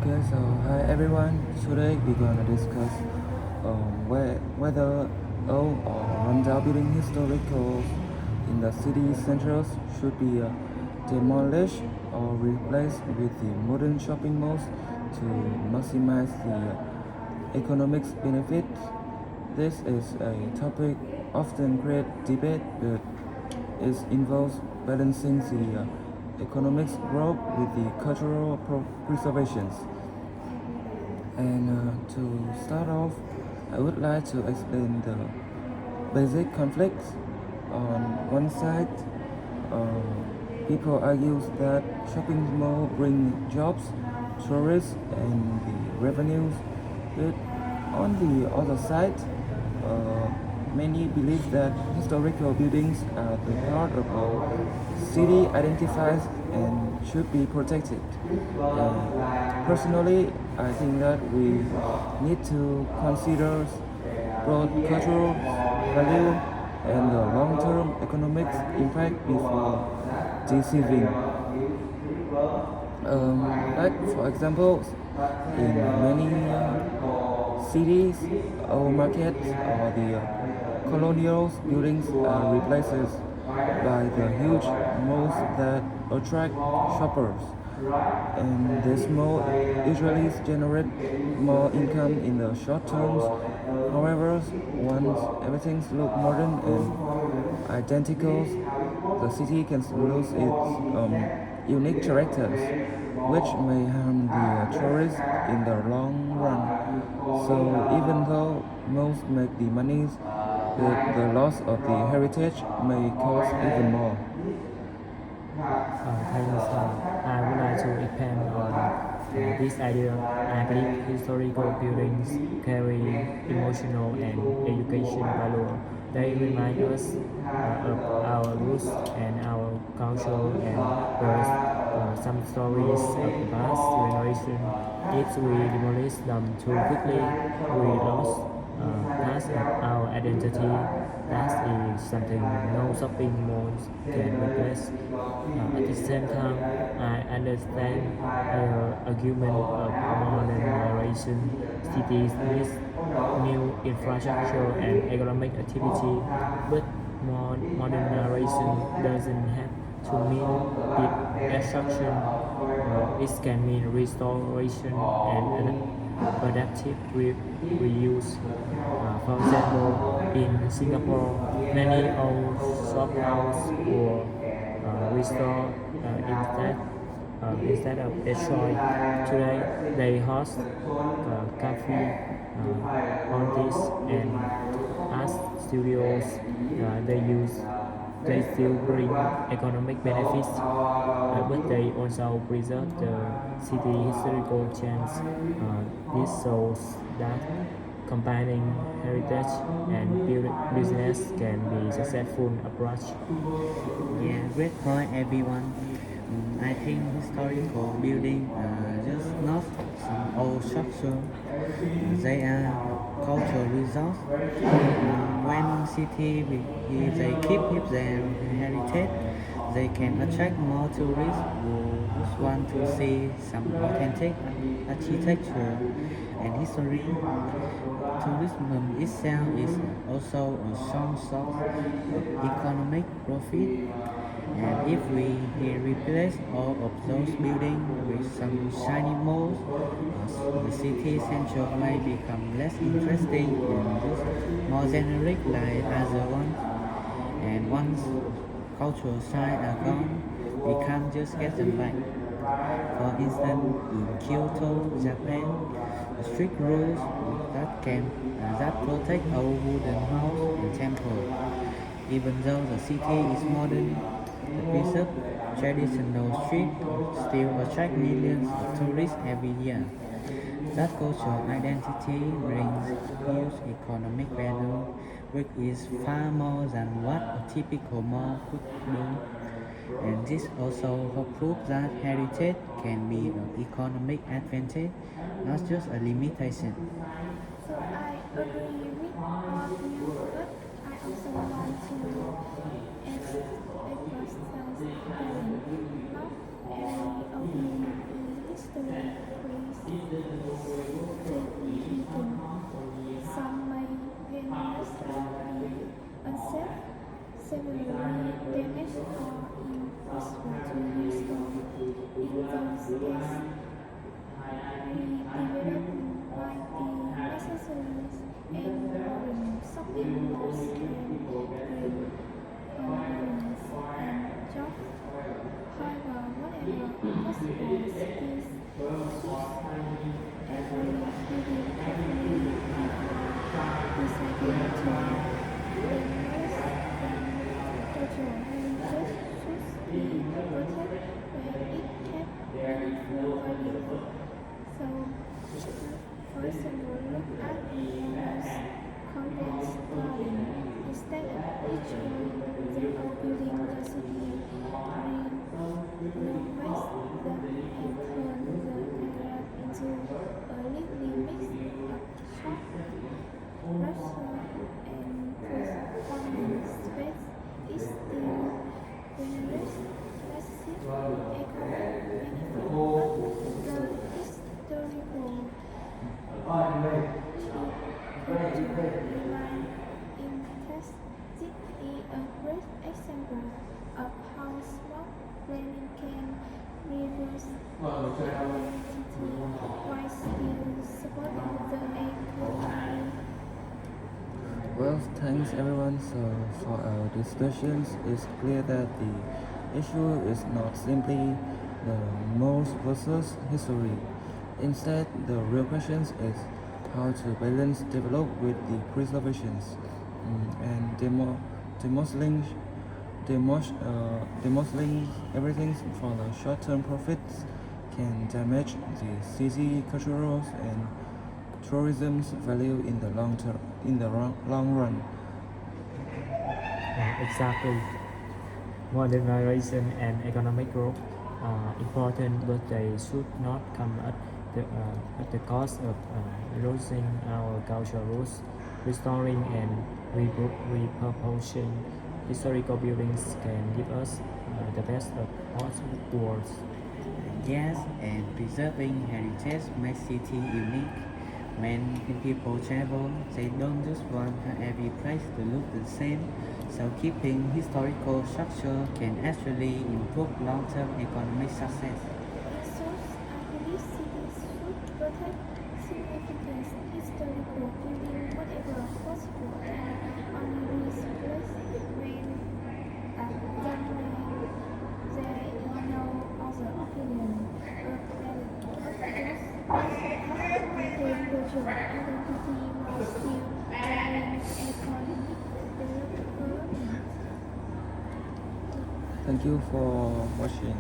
Okay, so hi everyone. Today we're gonna discuss whether old or rundown building historicals in the city centers should be demolished or replaced with the modern shopping malls to maximize the economic benefits. This is a topic often create debate, but it involves balancing the economic growth with the cultural preservations. And to start off, I would like to explain the basic conflicts. On one side, people argue that shopping malls bring jobs, tourists, and the revenues. But on the other side, uh, many believe that historical buildings are the part of a city identifies and should be protected. Personally, I think that we need to consider both cultural value and the long-term economic impact before deciding. Like for example, in many cities or markets or the colonial buildings are replaced by the huge malls that attract shoppers. And this mall usually generate more income in the short terms. However, once everything looks modern and identical, the city can lose its unique characters, which may harm the tourists in the long run. So even though most make the money, the loss of the heritage may cost even more. Thanks. I would like to expand on this idea. I believe historical buildings carry emotional and education value. They remind us of our roots and our culture and there's some stories of the past generation. If we demolish them too quickly, we lost part of our identity. That is something no shopping malls can replace. At the same time, I understand argument of modernization. Cities need new infrastructure and economic activity, but modernization doesn't have to mean deep destruction. It can mean restoration and adaptive reuse. For example, in Singapore, many old shop houses were restored instead of destroyed. Today, they host cafe, artists, and art studios. They use they still bring economic benefits, but they also preserve the city historical chance. This shows that combining heritage and business can be successful approach. Yeah, great point, everyone. I think historical buildings are just not some old structure. They are cultural results. When city if they keep their heritage, they can attract more tourists who just want to see some authentic architecture and history. Tourism itself is also a strong source of economic profit, and if we replace all of those buildings with some shiny malls, the city center may become less interesting and just more generic like other ones. And once cultural sites are gone, we can't just get them back. For instance, in Kyoto, Japan, strict rules that protect our wooden house and temple. Even though the city is modern, the preserved traditional street still attract millions of tourists every year. That cultural identity brings huge economic value, which is far more than what a typical mall could do. And this also proves that heritage can be an economic advantage, not just a limitation. So I agree with all of you, but I also want to ask a question. Not every opinion is history plays significant. Some may permanently be unsafe, severely damaged, or impossible to restore. In those cases, redevelopment might be necessary, and modern shopping malls can bring convenience and jobs. However, whenever possible, cities should evaluate building carefully before deciding to demolish them. Cultural heritage should be protected when it can meaningful value. So, for example, look at Milano's Convent Garden. Instead of destroying them or building the city, renovate them and turn the area into a living mix of shop, restaurant, and performance space. It still generates massive economic benefit, but the historical culture remain intact. This is a great example of how smart planning can reverse identity while still supporting the economy. Well, thanks everyone. So for our discussions, it's clear that the issue is not simply the most versus history. Instead, the real question is how to balance develop with the preservations and demolisling everything for the short-term profits can damage the city cultural and tourism's value in the long run. Exactly. Modernization and economic growth are important, but they should not come at the cost of losing our cultural roots. Restoring and repurposing historical buildings can give us the best of both worlds. Yes, and preserving heritage makes city unique. When people travel, they don't just want every place to look the same. So keeping historical structure can actually improve long-term economic success. In short, I believe cities should protect significant historical buildings whenever possible and only replace when there is no other opinion. Maintain cultural identity while still allowing economic development. Thank you for watching.